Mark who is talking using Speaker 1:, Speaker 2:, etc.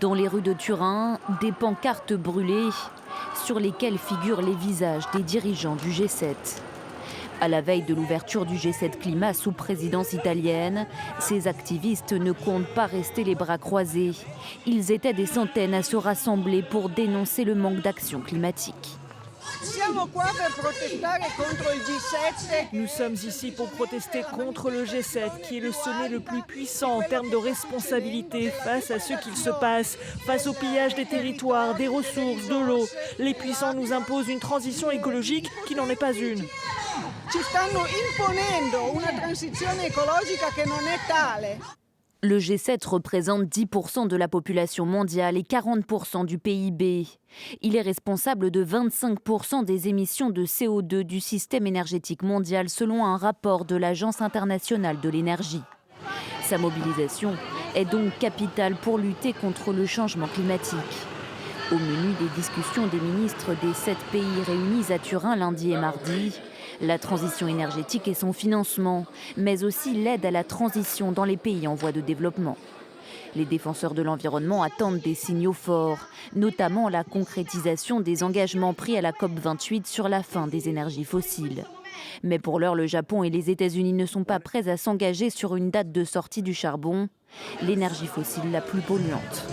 Speaker 1: Dans les rues de Turin, des pancartes brûlées sur lesquelles figurent les visages des dirigeants du G7. À la veille de l'ouverture du G7 Climat sous présidence italienne, ces activistes ne comptent pas rester les bras croisés. Ils étaient des centaines à se rassembler pour dénoncer le manque d'action climatique.
Speaker 2: Nous sommes ici pour protester contre le G7, qui est le sommet le plus puissant en termes de responsabilité face à ce qu'il se passe, face au pillage des territoires, des ressources, de l'eau. Les puissants nous imposent une transition écologique qui n'en est pas une.
Speaker 3: Ci stanno imponendo una transizione ecologica che non è tale.
Speaker 1: Le G7 représente 10% de la population mondiale et 40% du PIB. Il est responsable de 25% des émissions de CO2 du système énergétique mondial selon un rapport de l'Agence internationale de l'énergie. Sa mobilisation est donc capitale pour lutter contre le changement climatique. Au menu des discussions des ministres des 7 pays réunis à Turin lundi et mardi, la transition énergétique et son financement, mais aussi l'aide à la transition dans les pays en voie de développement. Les défenseurs de l'environnement attendent des signaux forts, notamment la concrétisation des engagements pris à la COP28 sur la fin des énergies fossiles. Mais pour l'heure, le Japon et les États-Unis ne sont pas prêts à s'engager sur une date de sortie du charbon, l'énergie fossile la plus polluante.